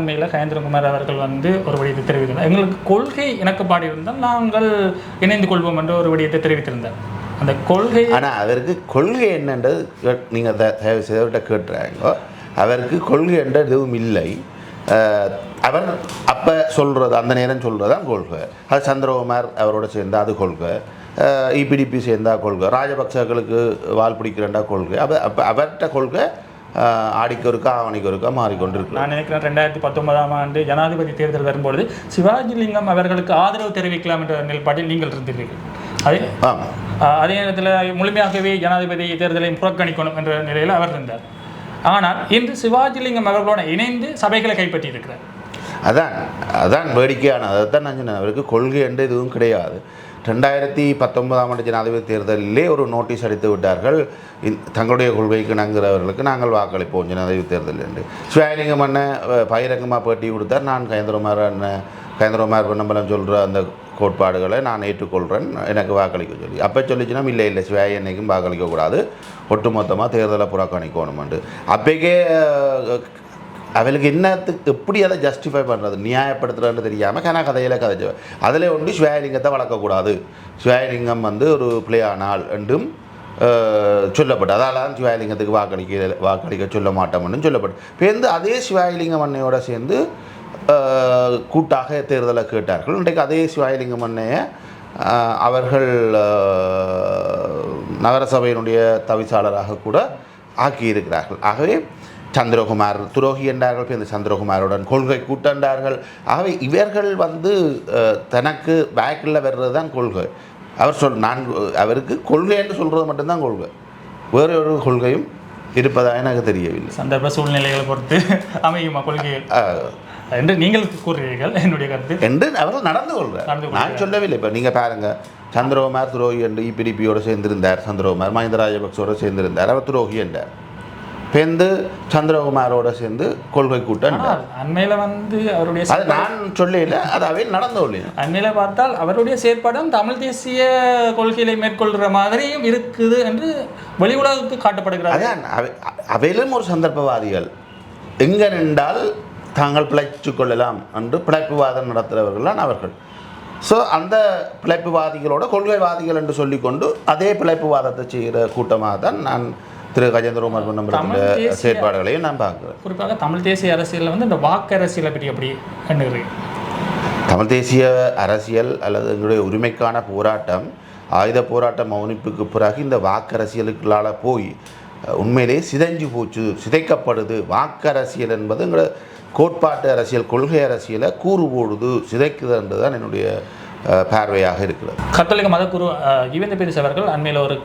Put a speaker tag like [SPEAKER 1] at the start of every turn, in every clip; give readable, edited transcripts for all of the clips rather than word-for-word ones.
[SPEAKER 1] உண்மையில் கயேந்திரகுமார் அவர்கள் ஒரு விடயத்தை தெரிவித்தார். எங்களுக்கு கொள்கை இணக்கப்பாடு இருந்தால் நாங்கள் இணைந்து கொள்வோம் என்று ஒரு விடயத்தை தெரிவித்திருந்தார். அந்த கொள்கை
[SPEAKER 2] ஆனால் அவருக்கு கொள்கை என்னன்றது நீங்கள் தயவு செய்தவர்கிட்ட கேட்டுறாங்க. அவருக்கு கொள்கை என்ற எதுவும் இல்லை. அவர் அப்போ சொல்கிறது அந்த நேரம் சொல்கிறது தான் கொள்கை. அது சந்திரகுமார் அவரோட சேர்ந்தால் அது கொள்கை, இபிடிபி சேர்ந்தால் கொள்கை, ராஜபக்சர்களுக்கு வால் பிடிக்கிறண்டா கொள்கை. அப்போ அவர்கிட்ட கொள்கை ஆடிக்கு ஒருக்கா ஆவணிக்கு ஒருக்கா மாறிக்கொண்டிருக்கு.
[SPEAKER 1] நான் நினைக்கிறேன் 2019ஆம் ஆண்டு ஜனாதிபதி தேர்தல் வரும்பொழுது சிவாஜிலிங்கம் அவர்களுக்கு ஆதரவு தெரிவிக்கலாம் என்ற நிலைப்பாட்டில் நீங்கள் இருந்தீர்கள். அதே நேரத்தில் முழுமையாகவே ஜனாதிபதி தேர்தலை புறக்கணிக்கணும் என்ற நிலையில் அவர் இருந்தார். ஆனால் இன்று சிவாஜிலிங்கம் அவர்களோடு இணைந்து சபைகளை கைப்பற்றி இருக்கிறார்.
[SPEAKER 2] அதான் வேடிக்கையானது. அதைத்தான் நான் சொன்னேன், அவருக்கு கொள்கை என்று எதுவும் கிடையாது. 2019ஆம் ஆண்டு ஜனாதிபதி தேர்தலிலே ஒரு நோட்டீஸ் அடித்து விட்டார்கள், தங்களுடைய கொள்கைக்கு இணங்குகிறவர்களுக்கு நாங்கள் வாக்களிப்போம் ஜனாதிபதி தேர்தல் என்று. சிவாஜிலிங்கம் அண்ணன் பகிரங்கமாக பேட்டி கொடுத்தார். நான் கயேந்திரகுமார் பொன்னம்பலம் சொல்கிற அந்த கோட்பாடுகளை நான் ஏற்றுக்கொள்கிறேன், எனக்கு வாக்களிக்க சொல்லி. அப்போ சொல்லிச்சுன்னா இல்லை சிவாஜி அன்னைக்கும் வாக்களிக்கக்கூடாது, ஒட்டுமொத்தமாக தேர்தலை புறக்கணிக்கணுமெண்டு. அப்போக்கே அவளுக்கு என்னத்துக்கு எப்படி அதை ஜஸ்டிஃபை பண்ணுறது, நியாயப்படுத்துகிறன்னு தெரியாமல் கதையில் கதைச்சு அதில் ஒன்று சிவாஜிலிங்கத்தை வளர்க்கக்கூடாது, சிவாஜிலிங்கம் ஒரு பிள்ளையானால் என்றும் சொல்லப்பட்டு, அதால் தான் சிவாஜிலிங்கத்துக்கு வாக்களிக்க சொல்ல மாட்டோம்னு சொல்லப்பட்டு. இப்போ அதே சிவாஜிலிங்கம் அன்னையோட சேர்ந்து கூட்டாக தேர்தலை கேட்டார்கள். இன்றைக்கு அதே சிவாஜிலிங்கம் அன்னையை அவர்கள் நகரசபையினுடைய தவிசாளராக கூட ஆக்கியிருக்கிறார்கள். ஆகவே சந்திரகுமார் துரோகி என்றார்கள், இப்போ இந்த சந்திரகுமாருடன் கொள்கை கூட்டண்டார்கள். ஆகவே இவர்கள் தனக்கு பேக்கில் வர்றது தான் கொள்கை. அவர் அவருக்கு கொள்கை என்று சொல்கிறது மட்டும்தான் கொள்கை, வேறு ஒரு கொள்கையும் இருப்பதாக எனக்கு தெரியவில்லை.
[SPEAKER 1] சந்தர்ப்ப சூழ்நிலைகளை பொறுத்து அமையுமா கொள்கை என்று நீங்கள் கூறுகிறீர்கள். என்னுடைய கருத்து
[SPEAKER 2] என்று அவர்கள் நடந்து கொள்கிறார், நான் சொல்லவில்லை. இப்போ நீங்கள் பாருங்கள், சந்திரகுமார் துரோகி என்று இபிடிபியோடு சேர்ந்திருந்தார், சந்திரகுமார் மஹிந்த ராஜபக்சோடு சேர்ந்திருந்தார், அவர் துரோகி என்றார். பேருந்து சந்திரகுமாரோட சேர்ந்து கொள்கை கூட்டம்
[SPEAKER 1] அண்மையில் அவருடைய
[SPEAKER 2] அது நான் சொல்லல, அதாவே நடந்து கொள்ள.
[SPEAKER 1] அண்மையில் பார்த்தால் அவருடைய செயற்பாடும் தமிழ் தேசிய கொள்கைகளை மேற்கொள்கிற மாதிரியும் இருக்குது என்று வெளி உலகுக்கு காட்டப்படுகிறது.
[SPEAKER 2] அதான் அவையிலும் ஒரு சந்தர்ப்பவாதிகள் எங்கே நின்றால் தாங்கள் பிழைச்சு கொள்ளலாம் என்று பிழைப்புவாதம் நடத்துகிறவர்கள் தான் அவர்கள். ஸோ அந்த பிழைப்புவாதிகளோட கொள்கைவாதிகள் என்று சொல்லிக்கொண்டு அதே பிழைப்புவாதத்தை செய்கிற கூட்டமாக தான் நான் திரு கஜேந்திரகுமார் பொன்னம்பலத்தின் செயற்பாடுகளையும் நான் பார்க்குறேன்.
[SPEAKER 1] குறிப்பாக தமிழ் தேசிய அரசியலில் இந்த வாக்கு அரசியலை பற்றி எப்படி எண்ணுகிறீங்க?
[SPEAKER 2] தமிழ் தேசிய அரசியல் அல்லது எங்களுடைய உரிமைக்கான போராட்டம், ஆயுத போராட்ட மௌனிப்புக்கு பிறகு இந்த வாக்கரசியலுக்குள்ளால் போய் உண்மையிலே சிதைஞ்சு போச்சு, சிதைக்கப்படுது. வாக்கரசியல் என்பது எங்களோட கோட்பாட்டு அரசியல், கொள்கை அரசியலை கூறு போடுது, சிதைக்குது என்றுதான் என்னுடைய பார்வையாக இருக்கிறது.
[SPEAKER 1] கத்தோலிக்க மதகுரு ஈவேந்த பேரிஸ் அவர்கள் அண்மையில் ஒரு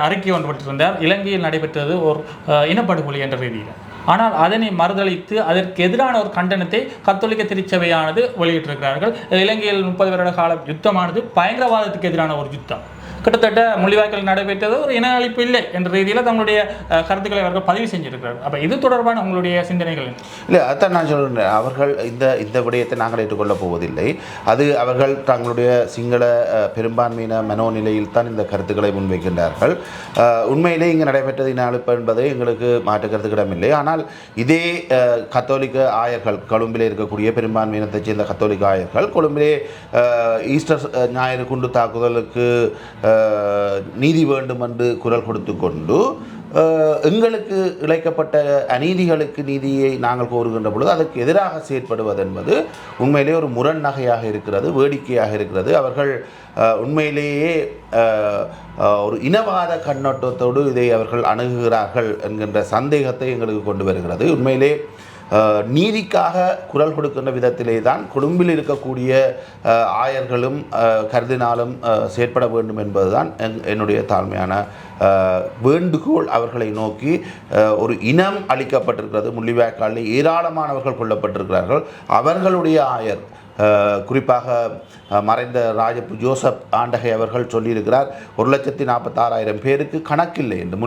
[SPEAKER 1] அறிக்கை ஒன்று விட்டிருந்தார். இலங்கையில் நடைபெற்றது ஒரு இனப்படுகொலை என்ற ரீதியில். ஆனால் அதனை மறுதளித்து அதற்கு எதிரான ஒரு கண்டனத்தை கத்தோலிக்க திருச்சபையானது வெளியிட்டிருக்கிறார்கள். இலங்கையில் 30 வருட கால யுத்தமானது பயங்கரவாதத்துக்கு எதிரான ஒரு யுத்தம். கிட்டத்தட்ட முள்ளிவாய்க்கால் நடைபெற்றது ஒரு இன அழிப்பு இல்லை என்ற ரீதியில் தங்களுடைய கருத்துக்களை அவர்கள் பதிவு செஞ்சிருக்கிறார்கள். அப்போ இது தொடர்பான உங்களுடைய சிந்தனைகள்
[SPEAKER 2] இல்லை, அதான் நான் சொல்கிறேன். அவர்கள் இந்த விடயத்தை நாங்கள் ஏற்றுக்கொள்ளப் போவதில்லை. அது அவர்கள் தங்களுடைய சிங்கள பெரும்பான்மையின மனோநிலையில் தான் இந்த கருத்துக்களை முன்வைக்கின்றார்கள். உண்மையிலே இங்கே நடைபெற்றது இன அழிப்பு என்பதை எங்களுக்கு மாற்று கருத்துக்கிடமில்லை. ஆனால் இதே கத்தோலிக்க ஆயர்கள், கொழும்பிலே இருக்கக்கூடிய பெரும்பான்மையினத்தைச் சேர்ந்த கத்தோலிக்க ஆயர்கள் கொழும்பிலே ஈஸ்டர் ஞாயிறு குண்டு தாக்குதலுக்கு நீதி வேண்டும் என்று குரல் கொடுத்து கொண்டு எங்களுக்கு இழைக்கப்பட்ட அநீதிகளுக்கு நீதியை நாங்கள் கோருகின்ற பொழுது அதற்கு எதிராக செயற்படுவது என்பது உண்மையிலே ஒரு முரண்நகையாக இருக்கிறது, வேடிக்கையாக இருக்கிறது. அவர்கள் உண்மையிலேயே ஒரு இனவாத கண்ணோட்டத்தோடு இதை அவர்கள் அணுகுகிறார்கள் என்கின்ற சந்தேகத்தை எங்களுக்கு கொண்டு வருகிறது. உண்மையிலே நீதிக்காக குரல் கொடுக்கின்ற விதத்திலே தான் கொழும்பில் இருக்கக்கூடிய ஆயர்களும் கருதினாலும் செயற்பட வேண்டும் என்பதுதான் என்னுடைய தாழ்மையான வேண்டுகோள். அவர்களை நோக்கி ஒரு இனம் அளிக்கப்பட்டிருக்கிறது. முள்ளிவாய்க்காலில் ஏராளமானவர்கள் கொல்லப்பட்டிருக்கிறார்கள். அவர்களுடைய ஆயர், குறிப்பாக மறைந்த ஜோசப் ஆண்டகை அவர்கள் சொல்லியிருக்கிறார், 1,46,000 பேருக்கு கணக்கில்லை என்று.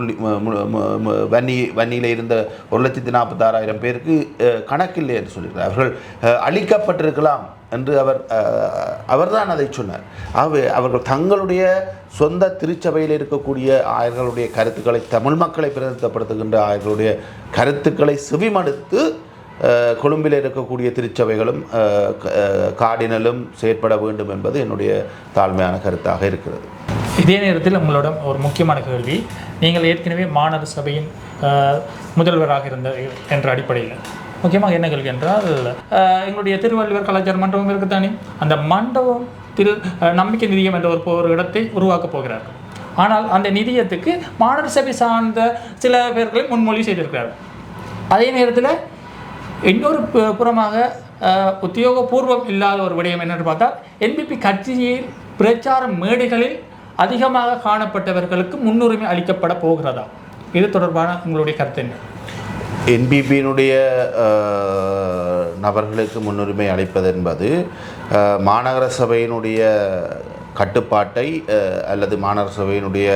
[SPEAKER 2] வன்னியில் இருந்த 1,46,000 பேருக்கு கணக்கில்லை என்று சொல்லியிருக்கிறார். அவர்கள் அழிக்கப்பட்டிருக்கலாம் என்று அவர்தான் அதை சொன்னார். ஆகவே அவர்கள் தங்களுடைய சொந்த திருச்சபையில் இருக்கக்கூடிய ஆயர்களுடைய கருத்துக்களை, தமிழ் மக்களை பிரதிநிதித்துவப்படுத்துகின்ற ஆயர்களுடைய கருத்துக்களை செவிமடுத்து கொழும்பில் இருக்கக்கூடிய திருச்சபைகளும் கார்டினலும் செயற்பட வேண்டும் என்பது என்னுடைய தாழ்மையான கருத்தாக இருக்கிறது.
[SPEAKER 1] இதே நேரத்தில் உங்களோட ஒரு முக்கியமான கேள்வி, நீங்கள் ஏற்கனவே மாநகர சபையின் முதல்வராக இருந்த என்ற அடிப்படையில் முக்கியமாக என்ன கேள்வி என்றால், எங்களுடைய திருவள்ளுவர் கலாச்சார மண்டபம் இருக்குத்தானே, அந்த மண்டபம் நம்பிக்கை நிதியம் என்ற ஒரு இடத்தை உருவாக்கப் போகிறார்கள். ஆனால் அந்த நிதியத்துக்கு மாநகர சபை சார்ந்த சில பேர்களை முன்மொழி செய்திருக்கிறார்கள். அதே நேரத்தில் இன்னொரு புறமாக உத்தியோகபூர்வம் இல்லாத ஒரு விடயம் என்னென்னு பார்த்தால், என்பிபி கட்சியில் பிரச்சார மேடைகளில் அதிகமாக காணப்பட்டவர்களுக்கு முன்னுரிமை அளிக்கப்பட போகிறதா? இது தொடர்பான உங்களுடைய கருத்து என்ன?
[SPEAKER 2] என்பிபியினுடைய நபர்களுக்கு முன்னுரிமை அளிப்பது என்பது மாநகர சபையினுடைய கட்டுப்பாட்டை அல்லது மாநகர சபையினுடைய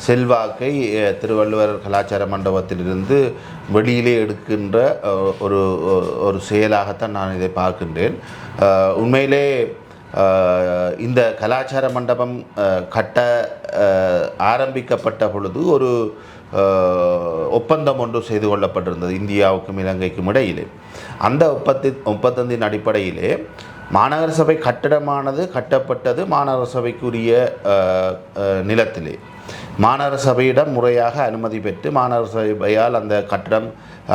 [SPEAKER 2] செல்வாக்கை திருவள்ளுவர் கலாச்சார மண்டபத்திலிருந்து வெளியிலே எடுக்கின்ற ஒரு செயலாகத்தான் நான் இதை பார்க்கின்றேன். உண்மையிலே இந்த கலாச்சார மண்டபம் கட்ட ஆரம்பிக்கப்பட்ட பொழுது ஒரு ஒப்பந்தம் ஒன்று செய்து கொள்ளப்பட்டிருந்தது இந்தியாவுக்கும் இலங்கைக்கும் இடையிலே. அந்த ஒப்பந்தத்தின் அடிப்படையிலே மாநகர சபை கட்டடமானது கட்டப்பட்டது மாநகர சபைக்குரிய நிலத்திலே. மாநகர சபையிடம் முறையாக அனுமதி பெற்று மாநகர சபையால் அந்த கட்டடம்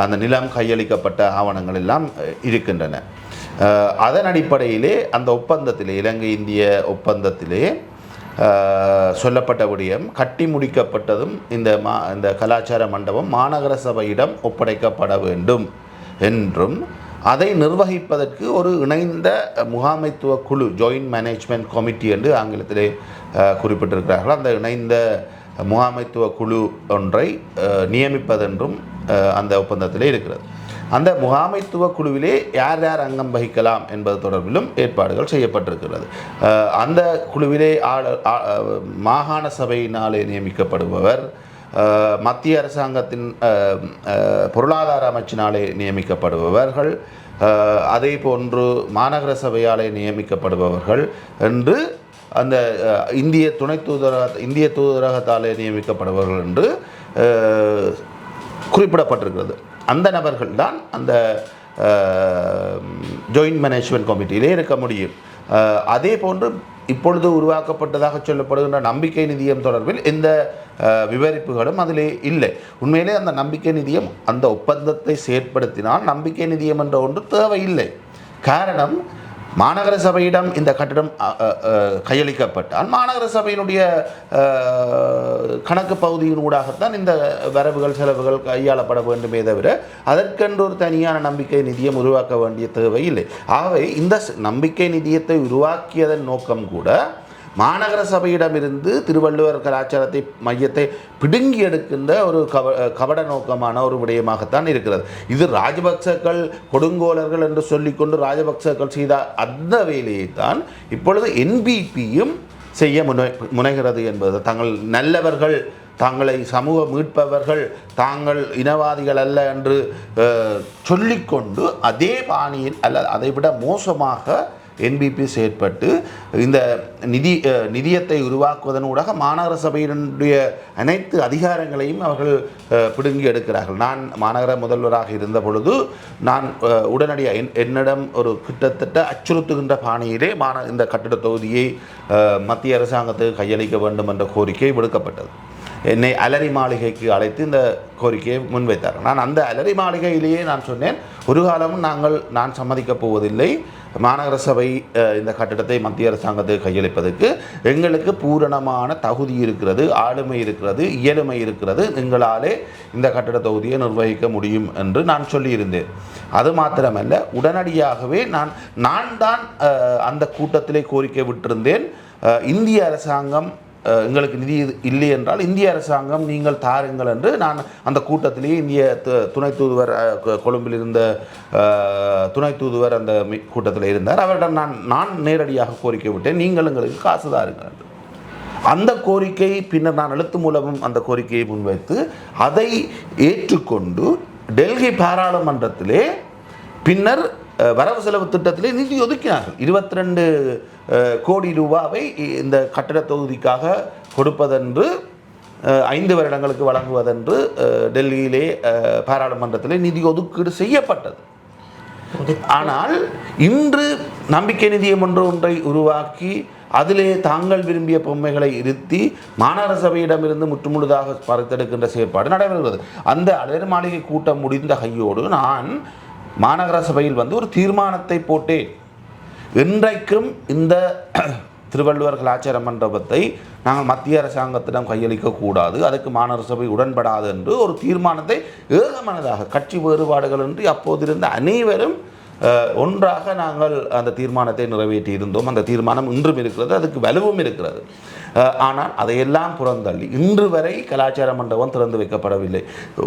[SPEAKER 2] அந்த நிலம் கையளிக்கப்பட்ட ஆவணங்கள் எல்லாம் இருக்கின்றன. அதன் அடிப்படையிலே அந்த ஒப்பந்தத்திலே இலங்கை இந்திய ஒப்பந்தத்திலே சொல்லப்பட்ட விடயம் கட்டி முடிக்கப்பட்டதும் இந்த கலாச்சார மண்டபம் மாநகர சபையிடம் ஒப்படைக்கப்பட வேண்டும் என்றும் அதை நிர்வகிப்பதற்கு ஒரு இணைந்த முகாமைத்துவ குழு ஜாயிண்ட் மேனேஜ்மெண்ட் கமிட்டி என்று ஆங்கிலத்திலே குறிப்பிட்டிருக்கிறார்கள். அந்த இணைந்த முகாமைத்துவ குழு ஒன்றை நியமிப்பதென்றும் அந்த ஒப்பந்தத்திலே இருக்கிறது. அந்த முகாமைத்துவ குழுவிலே யார் யார் அங்கம் வகிக்கலாம் என்பது தொடர்பிலும் ஏற்பாடுகள் செய்யப்பட்டிருக்கிறது. அந்த குழுவிலே மாகாண சபையினாலே நியமிக்கப்படுபவர், மத்திய அரசாங்கத்தின் பொருளாதார அமைச்சினாலே நியமிக்கப்படுபவர்கள், அதே போன்று மாநகர சபையாலே நியமிக்கப்படுபவர்கள் என்று அந்த இந்திய தூதரகத்தாலே நியமிக்கப்படுபவர்கள் என்று குறிப்பிடப்பட்டிருக்கிறது. அந்த நபர்கள் தான் அந்த ஜாயிண்ட் மேனேஜ்மெண்ட் கமிட்டியிலே இருக்க முடியும். அதே போன்று இப்பொழுது உருவாக்கப்பட்டதாக சொல்லப்படுகின்ற நம்பிக்கை நிதியம் தொடர்பில் எந்த விவரிப்புகளும் அதிலே இல்லை. உண்மையிலே அந்த நம்பிக்கை நிதியம் அந்த ஒப்பந்தத்தை செயற்படுத்தினால் நம்பிக்கை நிதியம் என்ற ஒன்று தேவையில்லை. காரணம், மாநகர சபையிடம் இந்த கட்டிடம் கையளிக்கப்பட்டால் மாநகர சபையினுடைய கணக்கு பகுதியின் ஊடாகத்தான் இந்த வரவுகள் செலவுகள் கையாளப்பட வேண்டுமே தவிர அதற்கென்று ஒரு தனியான நம்பிக்கை நிதியம் உருவாக்க வேண்டிய தேவை இல்லை. ஆகவே இந்த நம்பிக்கை நிதியத்தை உருவாக்கியதன் நோக்கம் கூட மாநகர சபையிடமிருந்து திருவள்ளுவர் கலாச்சாரத்தை மையத்தை பிடுங்கி எடுக்கின்ற ஒரு கபட நோக்கமான ஒரு விடயமாகத்தான் இருக்கிறது. இது ராஜபக்சர்கள் கொடுங்கோலர்கள் என்று சொல்லிக்கொண்டு ராஜபக்சர்கள் செய்த அந்த வேலையை தான் இப்பொழுது என்பிபியும் செய்ய முனைகிறது என்பது. தாங்கள் நல்லவர்கள், தாங்களை சமூக மீட்பவர்கள், தாங்கள் இனவாதிகள் அல்ல என்று சொல்லிக்கொண்டு அதே பாணியில் அல்ல அதைவிட மோசமாக என்பிபி செயற்பட்டு இந்த நிதியத்தை உருவாக்குவதன் ஊடாக மாநகர சபையினுடைய அனைத்து அதிகாரங்களையும் அவர்கள் பிடுங்கி எடுக்கிறார்கள். நான் மாநகர முதல்வராக இருந்த பொழுது நான் உடனடியாக என்னிடம் ஒரு கிட்டத்தட்ட அச்சுறுத்துகின்ற பாணியிலே இந்த கட்டிட தொகுதியை மத்திய அரசாங்கத்துக்கு கையளிக்க வேண்டும் என்ற கோரிக்கை விடுக்கப்பட்டது. என்னை அலரி மாளிகைக்கு அழைத்து இந்த கோரிக்கையை முன்வைத்தார்கள். நான் அந்த அலரி மாளிகையிலேயே நான் சொன்னேன், ஒரு காலமும் நான் சம்மதிக்கப் போவதில்லை. மாநகர சபை இந்த கட்டிடத்தை மத்திய அரசாங்கத்துக்கு கையளிப்பதற்கு எங்களுக்கு பூரணமான தகுதி இருக்கிறது, ஆளுமை இருக்கிறது, இயலுமை இருக்கிறது, எங்களாலே இந்த கட்டிட தொகுதியை நிர்வகிக்க முடியும் என்று நான் சொல்லியிருந்தேன். அது மாத்திரமல்ல, உடனடியாகவே நான் தான் அந்த கூட்டத்திலே கோரிக்கை விட்டிருந்தேன். இந்திய அரசாங்கம் எங்களுக்கு நிதி இல்லை என்றால் இந்திய அரசாங்கம் நீங்கள் தாருங்கள் என்று நான் அந்த கூட்டத்திலேயே இந்திய துணை தூதுவர் கொழும்பில் இருந்த துணை தூதுவர் அந்த கூட்டத்தில் இருந்தார். அவரிடம் நான் நேரடியாக கோரிக்கை விட்டேன், நீங்கள் எங்களுக்கு காசு தாருங்கள். அந்த கோரிக்கை பின்னர் நான் எழுத்து மூலமும் அந்த கோரிக்கையை முன்வைத்து அதை ஏற்றுக்கொண்டு டெல்லி பாராளுமன்றத்திலே பின்னர் வரவு செலவு திட்டத்திலே நிதி ஒதுக்கினார்கள். 22 கோடி ரூபாவை இந்த கட்டட தொகுதிக்காக கொடுப்பதென்று 5 வருடங்களுக்கு வழங்குவதென்று டெல்லியிலே பாராளுமன்றத்திலே நிதி ஒதுக்கீடு செய்யப்பட்டது. ஆனால் இன்று நம்பிக்கை நிதியம் ஒன்றை உருவாக்கி அதிலே தாங்கள் விரும்பிய பொம்மைகளை இருத்தி மாநகர சபையிடமிருந்து முற்றுமுழுதாக பறித்தெடுக்கின்ற செயற்பாடு நடைபெறுகிறது. அந்த அலர் மாளிகை கூட்டம் முடிந்த கையோடு நான் மாநகர சபையில் ஒரு தீர்மானத்தை போட்டேன். இன்றைக்கும் இந்த திருவள்ளுவர் கலாச்சார மண்டபத்தை நாங்கள் மத்திய அரசாங்கத்திடம் கையளிக்கக்கூடாது, அதுக்கு மாநகர சபை உடன்படாது என்று ஒரு தீர்மானத்தை ஏகமனதாக கட்சி வேறுபாடுகள் என்று அப்போதிருந்த அனைவரும் ஒன்றாக நாங்கள் அந்த தீர்மானத்தை நிறைவேற்றி இருந்தோம். அந்த தீர்மானம் இன்றும் இருக்கிறது, அதுக்கு வலுவும் இருக்கிறது. ஆனால் அதையெல்லாம் புறந்தள்ளி இன்று வரை கலாச்சார மண்டபம் திறந்து வைக்கப்படவில்லை.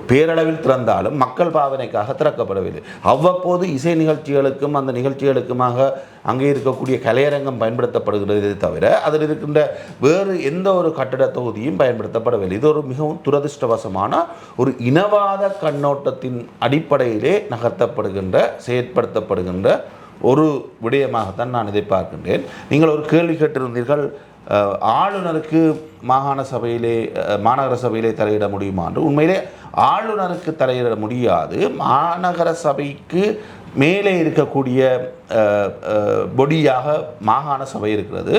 [SPEAKER 2] பேரளவில் திறந்தாலும் மக்கள் பாவனைக்காக திறக்கப்படவில்லை. அவ்வப்போது இசை நிகழ்ச்சிகளுக்கும் அந்த நிகழ்ச்சிகளுக்குமாக அங்கே இருக்கக்கூடிய கலையரங்கம் பயன்படுத்தப்படுகிறது தவிர அதில் இருக்கின்ற வேறு எந்த ஒரு கட்டிட தொகுதியும் பயன்படுத்தப்படவில்லை. இது ஒரு மிகவும் துரதிருஷ்டவசமான ஒரு இனவாத கண்ணோட்டத்தின் அடிப்படையிலே நகர்த்தப்படுகின்ற செயற்படுத்தப்படுகின்ற ஒரு விடயமாகத்தான் நான் இதை பார்க்கின்றேன். நீங்கள் ஒரு கேள்வி கேட்டிருந்தீர்கள், ஆளுநருக்கு மாநகர சபையிலே தலையிட முடியுமா என்று. உண்மையிலே ஆளுநருக்கு தலையிட முடியாது. மாநகர சபைக்கு மேலே இருக்கக்கூடிய பொடியாக மாகாண சபை இருக்கிறது.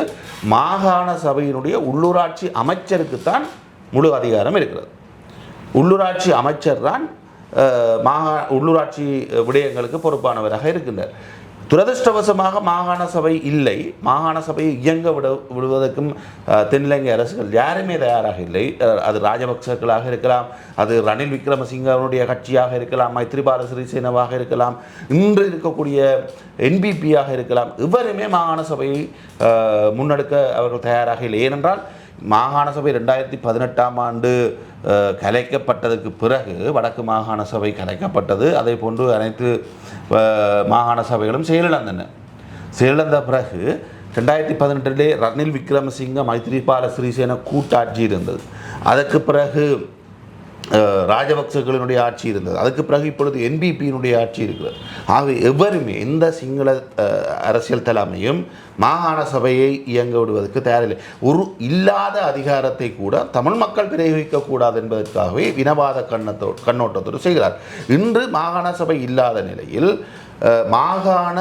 [SPEAKER 2] மாகாண சபையினுடைய உள்ளூராட்சி அமைச்சருக்குத்தான் முழு அதிகாரம் இருக்கிறது. உள்ளூராட்சி அமைச்சர் தான் உள்ளூராட்சி விடயங்களுக்கு பொறுப்பானவராக இருக்கின்றார். துரதிருஷ்டவசமாக மாகாண சபை இல்லை. மாகாண சபையை இயங்க விடுவதற்கும் தென்னிலங்கை அரசுகள் யாருமே தயாராக இல்லை. அது ராஜபக்சர்களாக இருக்கலாம், அது ரணில் விக்ரமசிங்கனுடைய கட்சியாக இருக்கலாம், மைத்ரிபால சிறிசேனவாக இருக்கலாம், இன்று இருக்கக்கூடிய என்பிபியாக இருக்கலாம். இவருமே மாகாண சபையை முன்னெடுக்க அவர்கள் தயாராக இல்லை. ஏனென்றால் மாகாண சபை 2018ஆம் ஆண்டு கலைக்கப்பட்டதுக்கு பிறகு வடக்கு மாகாண சபை கலைக்கப்பட்டது. அதே போன்று அனைத்து மாகாண சபைகளும் செயலிழந்தன. செயலிழந்த பிறகு 2018 ரணில் விக்ரமசிங்க மைத்ரிபால சிறிசேன கூட்டாட்சி இருந்தது. அதற்கு பிறகு ராஜபக்சர்களுடைய ஆட்சி இருந்தது. அதுக்கு பிறகு இப்பொழுது என்பிபியினுடைய ஆட்சி இருக்கிறது. ஆகவே எவருமே எந்த சிங்கள அரசியல் தலைமையும் மாகாண சபையை இயங்க விடுவதற்கு தயாரில்லை. ஒரு இல்லாத அதிகாரத்தை கூட தமிழ் மக்கள் பிரயோகிக்கக்கூடாது என்பதற்காகவே வினவாத கண்ணோட்டத்தோடு செய்கிறார். இன்று மாகாண சபை இல்லாத நிலையில் மாகாண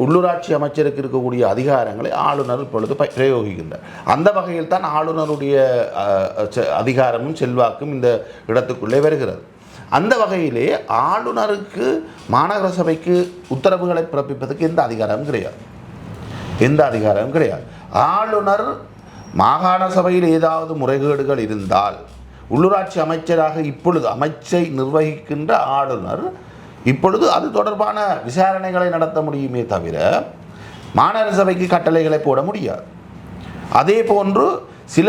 [SPEAKER 2] உள்ளூராட்சி அமைச்சருக்கு இருக்கக்கூடிய அதிகாரங்களை ஆளுநர் இப்பொழுது பிரயோகிக்கின்றார். அந்த வகையில் தான் ஆளுநருடைய அதிகாரமும் செல்வாக்கும் இந்த இடத்துக்குள்ளே வருகிறது. அந்த வகையிலே ஆளுநருக்கு மாநகர சபைக்கு உத்தரவுகளை பிறப்பிப்பதற்கு எந்த அதிகாரமும் கிடையாது. ஆளுநர் மாகாண சபையில் ஏதாவது முறைகேடுகள் இருந்தால் உள்ளூராட்சி அமைச்சராக இப்பொழுது அமைச்சை நிர்வகிக்கின்ற ஆளுநர் இப்பொழுது அது தொடர்பான விசாரணைகளை நடத்த முடியுமே தவிர மாநகர சபைக்கு கட்டளைகளை போட முடியாது. அதே போன்று சில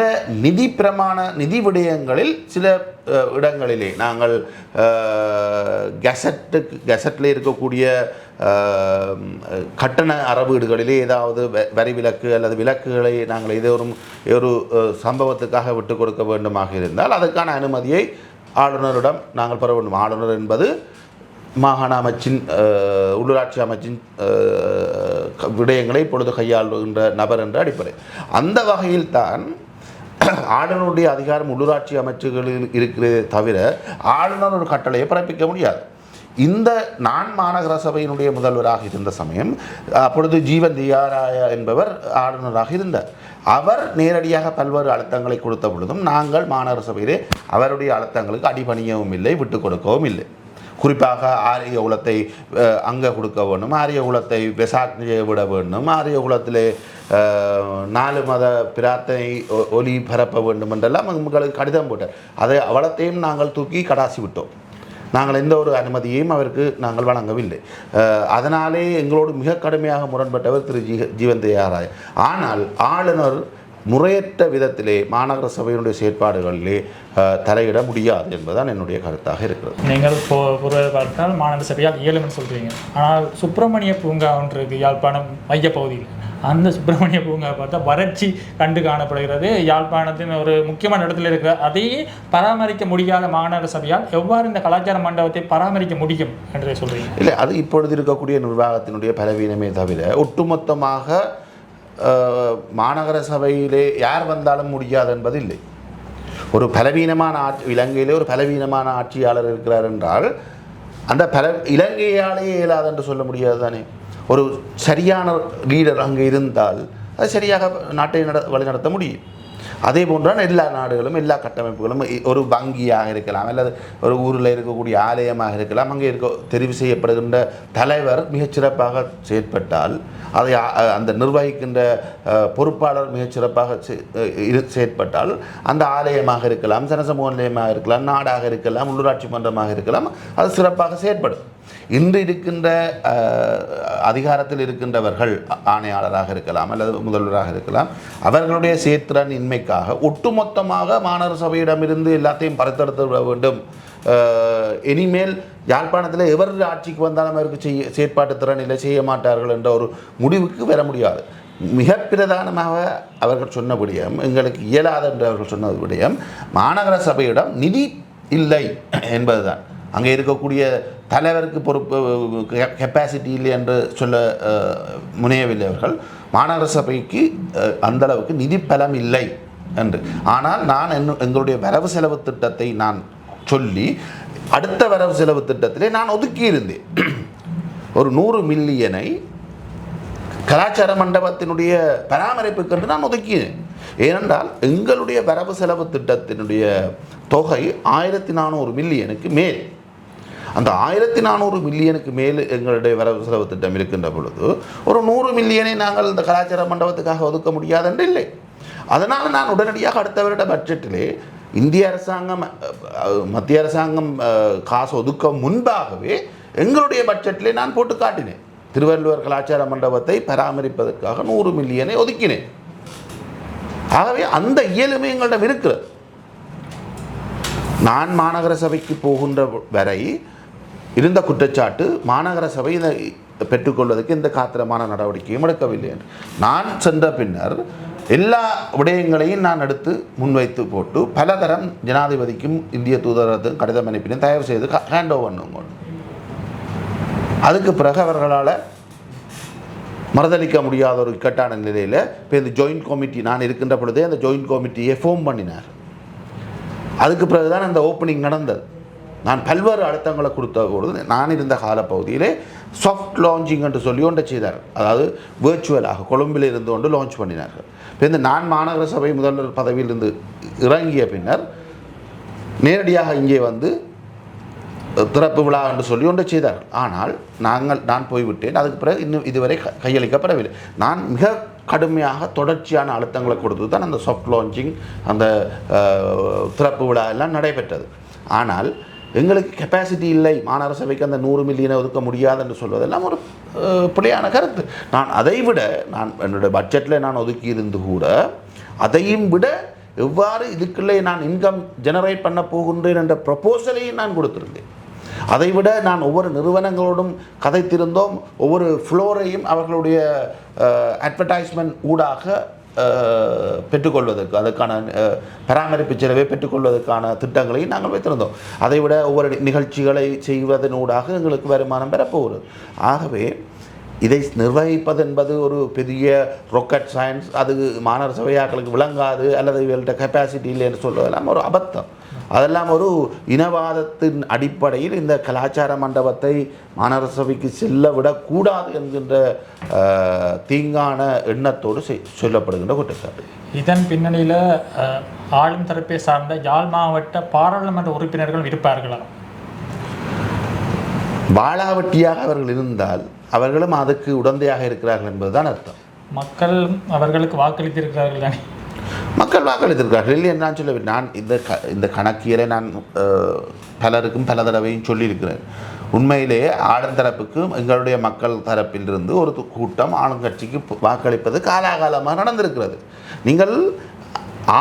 [SPEAKER 2] நிதி விடயங்களில் சில இடங்களிலே நாங்கள் கெசட்டில் இருக்கக்கூடிய கட்டண அறவீடுகளிலே ஏதாவது வரி விலக்கு அல்லது விலக்குகளை நாங்கள் ஏதோ ஒரு சம்பவத்துக்காக விட்டு கொடுக்க வேண்டுமாக இருந்தால் அதற்கான அனுமதியை ஆளுநரிடம் நாங்கள் பெற வேண்டும். ஆளுநர் என்பது மாகாண அமைச்சின் உள்ளூராட்சி அமைச்சின் விடயங்களை இப்பொழுது கையாளுகின்ற நபர் என்ற அடிப்படை. அந்த வகையில் தான் ஆளுநருடைய அதிகாரம் உள்ளூராட்சி அமைச்சுகளில் இருக்கிறதே தவிர ஆளுநர் ஒரு கட்டளையை பிறப்பிக்க முடியாது. நான் மாநகர சபையினுடைய முதல்வராக இருந்த சமயம் அப்பொழுது ஜீவன் தியாராய என்பவர் ஆளுநராக இருந்தார். அவர் நேரடியாக பல்வேறு அழுத்தங்களை கொடுத்த பொழுதும் நாங்கள் மாநகர சபையிலே அவருடைய அழுத்தங்களுக்கு அடிபணியவும் இல்லை, விட்டுக் கொடுக்கவும் இல்லை. குறிப்பாக ஆரிய குலத்தை அங்கே கொடுக்க வேண்டும், ஆரிய குலத்தை வெசாக்னியை விட வேண்டும், ஆரிய குலத்திலே 4 மத பிரார்த்தனை ஒலி பரப்ப வேண்டும் என்றெல்லாம் மக்களுக்கு கடிதம் போட்டார். அதை அவலத்தையும் நாங்கள் தூக்கி கடாசி விட்டோம். நாங்கள் எந்த ஒரு அனுமதியையும் அவருக்கு நாங்கள் வழங்கவில்லை. அதனாலே எங்களோடு மிக கடுமையாக முரண்பட்டவர் திரு ஜீவன் தயாராய. ஆனால் ஆளுநர் முறையற்ற விதத்திலே மாநகர சபையினுடைய செயற்பாடுகளிலே தலையிட முடியாது என்பதுதான் என்னுடைய கருத்தாக இருக்கிறது.
[SPEAKER 1] நீங்கள் பார்த்தால் மாநகர சபையால் இயலும்னு சொல்கிறீங்க. ஆனால் சுப்பிரமணிய பூங்கா ஒன்று இருக்குது யாழ்ப்பாணம் மையப்பகுதியில். அந்த சுப்பிரமணிய பூங்கா பார்த்தா வறட்சி கண்டு காணப்படுகிறது. யாழ்ப்பாணத்தின் ஒரு முக்கியமான இடத்துல இருக்கிற அதையே பராமரிக்க முடியாத மாநகர சபையால் எவ்வாறு இந்த கலாச்சார மண்டபத்தை பராமரிக்க முடியும் என்று சொல்கிறீங்க?
[SPEAKER 2] இல்லை, அது இப்பொழுது இருக்கக்கூடிய நிர்வாகத்தினுடைய பலவீனமே தவிர ஒட்டுமொத்தமாக மாநகர சபையிலே யார் வந்தாலும் முடியாது என்பது இல்லை. ஒரு பலவீனமான இலங்கையிலே ஒரு பலவீனமான ஆட்சியாளர் இருக்கிறார் என்றால் அந்த இலங்கையாலேயே இயலாது என்று சொல்ல முடியாது தானே. ஒரு சரியான லீடர் அங்கே இருந்தால் அது சரியாக நாட்டை வழிநடத்த முடியும். அதே போன்றான் எல்லா நாடுகளும் எல்லா கட்டமைப்புகளும். ஒரு வங்கியாக இருக்கலாம், அல்லது ஒரு ஊரில் இருக்கக்கூடிய ஆலயமாக இருக்கலாம். அங்கே தெரிவு செய்யப்படுகின்ற தலைவர் மிகச்சிறப்பாக செயற்பட்டால், அதை அந்த நிர்வகிக்கின்ற பொறுப்பாளர் மிகச்சிறப்பாக செயற்பட்டால், அந்த ஆலயமாக இருக்கலாம், சனசமூக நிலையமாக இருக்கலாம், நாடாக இருக்கலாம், உள்ளூராட்சி மன்றமாக இருக்கலாம், அது சிறப்பாக செயற்படும். இன்று இருக்கின்ற அதிகாரத்தில் இருக்கின்றவர்கள் ஆணையாளராக இருக்கலாம் அல்லது முதல்வராக இருக்கலாம், அவர்களுடைய செயற்திறன் இன்மைக்காக ஒட்டுமொத்தமாக மாநகர சபையிடமிருந்து எல்லாத்தையும் பறித்தெடுத்து விட வேண்டும். இனிமேல் யாழ்ப்பாணத்தில் எவர் ஆட்சிக்கு வந்தாலும் அவருக்கு செயற்பாட்டு திறன் இல்லை, செய்ய மாட்டார்கள் என்ற ஒரு முடிவுக்கு வர முடியாது. மிக பிரதானமாக அவர்கள் சொன்ன விடயம், எங்களுக்கு இயலாது என்று அவர்கள் சொன்ன விடயம், மாநகர சபையிடம் நிதி இல்லை என்பதுதான். அங்கே இருக்கக்கூடிய தலைவருக்கு பொறுப்பு கெப்பாசிட்டி இல்லை என்று சொல்ல முனையவில்லை அவர்கள். மாநகர சபைக்கு அந்தளவுக்கு நிதி பலம் இல்லை என்று. ஆனால் நான் எங்களுடைய வரவு செலவு திட்டத்தை நான் சொல்லி அடுத்த வரவு செலவு திட்டத்திலே நான் ஒதுக்கியிருந்தேன். ஒரு 100 மில்லியனை கலாச்சார மண்டபத்தினுடைய பராமரிப்புக்கென்று நான் ஒதுக்கினேன். ஏனென்றால் எங்களுடைய வரவு செலவு திட்டத்தினுடைய தொகை 1400 மில்லியனுக்கு மேல். அந்த 1400 மில்லியனுக்கு மேல் எங்களுடைய வரவு செலவு திட்டம் இருக்கின்ற பொழுது ஒரு 100 மில்லியனை நாங்கள் இந்த கலாச்சார மண்டபத்துக்காக ஒதுக்க முடியாது என்று இல்லை. அதனால் நான் உடனடியாக அடுத்த வருட பட்ஜெட்டிலே இந்திய அரசாங்கம் மத்திய அரசாங்கம் காசு ஒதுக்க முன்பாகவே எங்களுடைய பட்ஜெட்டிலே நான் போட்டு காட்டினேன். திருவள்ளுவர் கலாச்சார மண்டபத்தை பராமரிப்பதற்காக 100 மில்லியனை ஒதுக்கினேன். ஆகவே அந்த இயலுமை எங்களிடம் இருக்கிறது. நான் மாநகர சபைக்கு போகின்ற வரை இருந்த குற்றச்சாட்டு, மாநகர சபை இதை பெற்றுக்கொள்வதற்கு எந்த காத்திரமான நடவடிக்கையும் எடுக்கவில்லை என்று. நான் சென்ற பின்னர் எல்லா விடயங்களையும் நான் எடுத்து முன்வைத்து போட்டு பலதரம் ஜனாதிபதிக்கும் இந்திய தூதரகத்துக்கும் கடிதம் அனுப்பினேன், தயவு செய்து ஹேண்ட் ஓவர் பண்ணுங்க. அதுக்கு பிறகு அவர்களால் மறுதளிக்க முடியாத ஒரு இக்கட்டான நிலையில் இப்போ இந்த ஜாயின்ட் கமிட்டி, நான் இருக்கின்ற பொழுதே அந்த ஜாயின்ட் கமிட்டியை ஃபார்ம் பண்ணினார். அதுக்கு பிறகு தான் அந்த ஓப்பனிங் நடந்தது. நான் பல்வேறு அழுத்தங்களை கொடுத்த பொழுது நான் இருந்த காலப்பகுதியிலே சாஃப்ட் லான்ச்சிங் என்று சொல்லி ஒன்றை செய்தார். அதாவது வேர்ச்சுவலாக கொழும்பில் இருந்து கொண்டு லான்ச் பண்ணினார்கள். இப்போ இந்த நான் மாநகர சபை முதல்வர் பதவியிலிருந்து இறங்கிய பின்னர் நேரடியாக இங்கே வந்து திறப்பு விழா என்று சொல்லி ஒன்றை செய்தார்கள். ஆனால் நான் போய்விட்டேன். அதுக்கு பிறகு இன்னும் இதுவரை கையளிக்கப்படவில்லை. நான் மிக கடுமையாக தொடர்ச்சியான அழுத்தங்களை கொடுத்து தான் அந்த சாஃப்ட் லான்ச்சிங், அந்த திறப்பு விழா எல்லாம் நடைபெற்றது. ஆனால் எங்களுக்கு கெப்பாசிட்டி இல்லை, மாநகர சபைக்கு அந்த 100 மில்லியனை ஒதுக்க முடியாது என்று சொல்வதெல்லாம் ஒரு பிழையான கருத்து. நான் அதை விட என்னுடைய பட்ஜெட்டில் நான் ஒதுக்கி இருந்து கூட அதையும் விட எவ்வாறு இதுக்குள்ளே நான் இன்கம் ஜெனரேட் பண்ண போகின்றேன் என்ற ப்ரொபோசலையும் நான் கொடுத்திருந்தேன். அதைவிட நான் ஒவ்வொரு நிறுவனங்களோடும் கதைத்திருந்தோம். ஒவ்வொரு ஃப்ளோரையும் அவர்களுடைய அட்வர்டைஸ்மெண்ட் ஊடாக பெற்றுக்கொள்வதற்கு, அதற்கான பராமரிப்பு செலவை பெற்றுக்கொள்வதற்கான திட்டங்களையும் நாங்கள் வைத்திருந்தோம். அதைவிட ஒவ்வொரு நிகழ்ச்சிகளை செய்வதனூடாக எங்களுக்கு வருமானம் பெறப்போகிறது. ஆகவே இதை நிர்வகிப்பது என்பது ஒரு பெரிய ராக்கெட் சயின்ஸ், அது மாநகர சபையாக்களுக்கு விளங்காது அல்லது இவர்கள்ட்ட கெப்பாசிட்டி இல்லை என்று சொல்வதெல்லாம் ஒரு அபத்தம். அதெல்லாம் ஒரு இனவாதத்தின் அடிப்படையில் இந்த கலாச்சார மண்டபத்தை மாநகர சபைக்கு செல்ல விடக்கூடாது என்கின்ற தீங்கான எண்ணத்தோடு சொல்லப்படுகின்ற குற்றச்சாட்டு.
[SPEAKER 1] இதன் பின்னணியில் ஆளும் தரப்பை சார்ந்த யாழ் மாவட்ட பாராளுமன்ற உறுப்பினர்கள் இருப்பார்களா?
[SPEAKER 2] வாளாவட்டியாக அவர்கள் இருந்தால் அவர்களும் அதுக்கு உடந்தையாக இருக்கிறார்கள் என்பதுதான் அர்த்தம்.
[SPEAKER 1] மக்கள் அவர்களுக்கு வாக்களித்திருக்கிறார்கள் தானே?
[SPEAKER 2] மக்கள் வாக்களித்திருக்கிறார்கள் இல்லை என்று நான் சொல்லவில்லை. நான் இந்த கணக்கியலை நான் பலருக்கும் பல தடவையும் சொல்லியிருக்கிறேன். உண்மையிலே ஆளுந்தரப்புக்கும் எங்களுடைய மக்கள் தரப்பிலிருந்து ஒரு கூட்டம் ஆளுங்கட்சிக்கு வாக்களிப்பது காலாகாலமாக நடந்திருக்கிறது. நீங்கள்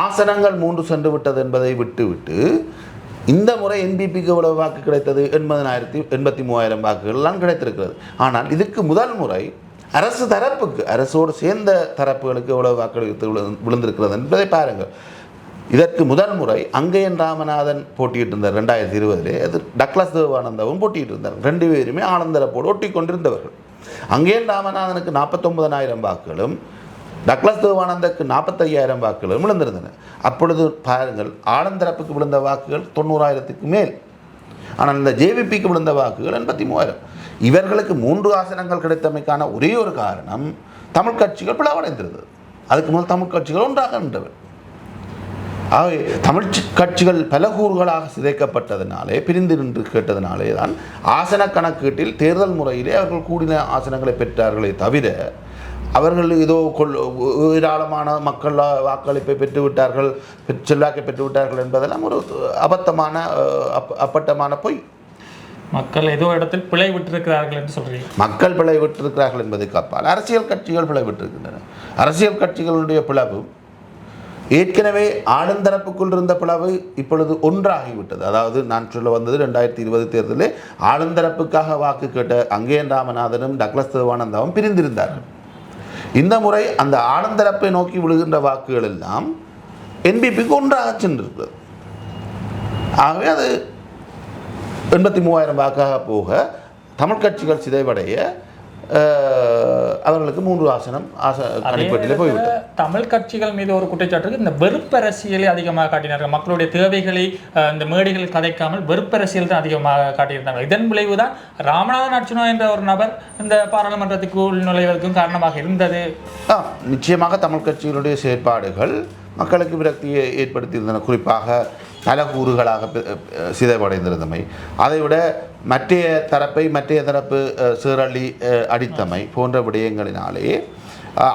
[SPEAKER 2] ஆசனங்கள் 3 சென்று விட்டது என்பதை விட்டுவிட்டு இந்த முறை என்பிபிக்கு எவ்வளவு வாக்கு கிடைத்தது? 83,000 வாக்குகள்லாம் கிடைத்திருக்கிறது. ஆனால் இதுக்கு முதல் முறை அரசு தரப்புக்கு, அரசோடு சேர்ந்த தரப்புகளுக்கு எவ்வளவு வாக்களித்து விழுந்திருக்கிறது என்பதை பாருங்கள். இதற்கு முதல் முறை அங்கையன் ராமநாதன் போட்டியிட்டு இருந்தார் 2020. அது டக்ளஸ் தேவானந்தாவும் போட்டியிட்டு இருந்தார். 2 பேருமே ஆனந்தரப்போடு ஒட்டி கொண்டிருந்தவர்கள். அங்கையன் ராமநாதனுக்கு 49,000 வாக்குகளும் டக்ளஸ் தேவானந்தக்கு 45,000 வாக்குகளும் விழுந்திருந்தன. அப்பொழுது பாருங்கள், ஆனந்தரப்புக்கு விழுந்த வாக்குகள் 90,000க்கு மேல். ஆனால் இந்த ஜேவிபிக்கு விழுந்த வாக்குகள் 83,000. இவர்களுக்கு 3 ஆசனங்கள் கிடைத்தமைக்கான ஒரே ஒரு காரணம் தமிழ் கட்சிகள் பிளவடைந்திருந்தது. அதுக்கு முதல் தமிழ் கட்சிகள் ஒன்றாக நின்றவர். ஆகவே தமிழ் கட்சிகள் பல கூறுகளாக சிதைக்கப்பட்டதினாலே, பிரிந்து நின்று கேட்டதினாலே தான் ஆசன கணக்கீட்டில் தேர்தல் முறையிலே அவர்கள் கூடின ஆசனங்களை பெற்றார்களே தவிர அவர்கள் ஏதோ ஏராளமான மக்கள் வாக்களிப்பை பெற்றுவிட்டார்கள், செல்வாக்கை பெற்றுவிட்டார்கள் என்பதெல்லாம் ஒரு அப்பட்டமான பொய்.
[SPEAKER 1] மக்கள் ஏதோ இடத்தில் பிழை விட்டிருக்கிறார்கள் என்று சொல்றீங்க. மக்கள்
[SPEAKER 2] பிழை விட்டிருக்கிறார்கள் என்பதுக்கு அப்பால் அரசியல் கட்சிகள் பிழை விட்டிருக்கின்றன. அரசியல் கட்சிகளுடைய பிளவு ஏற்கனவே ஆளுந்தரப்புக்குள் இருந்த பிளவு இப்பொழுது ஒன்றாகிவிட்டது. அதாவது நான் சொல்ல வந்தது 2020 தேர்தலில் ஆளுந்தரப்புக்காக வாக்கு கேட்ட அங்கேயன் ராமநாதனும் டக்ளஸ் தேவானந்தாவும் பிரிந்திருந்தார்கள். இந்த முறை அந்த ஆளுந்தரப்பை நோக்கி விழுகின்ற வாக்குகள் எல்லாம் என்பிபிக்கு ஒன்றாக சென்றிருக்கிறது. ஆகவே அது 83,000 வாக்காக போக தமிழ் கட்சிகள் சிதைவடைய அவர்களுக்கு 3 ஆசனம் கணிப்பட்டிலே போய்விட்டது.
[SPEAKER 1] தமிழ் கட்சிகள் மீது ஒரு குற்றச்சாட்டு, இந்த வெறுப்பரசியலை அதிகமாக காட்டினார்கள். மக்களுடைய தேவைகளை இந்த மேடைகளில் கதைக்காமல் வெறுப்பரசியல் தான் அதிகமாக காட்டியிருந்தாங்க. இதன் விளைவுதான் ராமநாதன் அர்ச்சுனா என்ற ஒரு நபர் இந்த பாராளுமன்றத்துக்கு உள்நுழைவதற்கும் காரணமாக இருந்தது.
[SPEAKER 2] நிச்சயமாக தமிழ் கட்சிகளுடைய செயற்பாடுகள் மக்களுக்கு விரக்தியை ஏற்படுத்தியிருந்தன. குறிப்பாக பல கூறுகளாக சிதைவடைந்திருந்தமை, அதைவிட மற்றைய தரப்பு சீரழி அடித்தமை போன்ற விடயங்களினாலே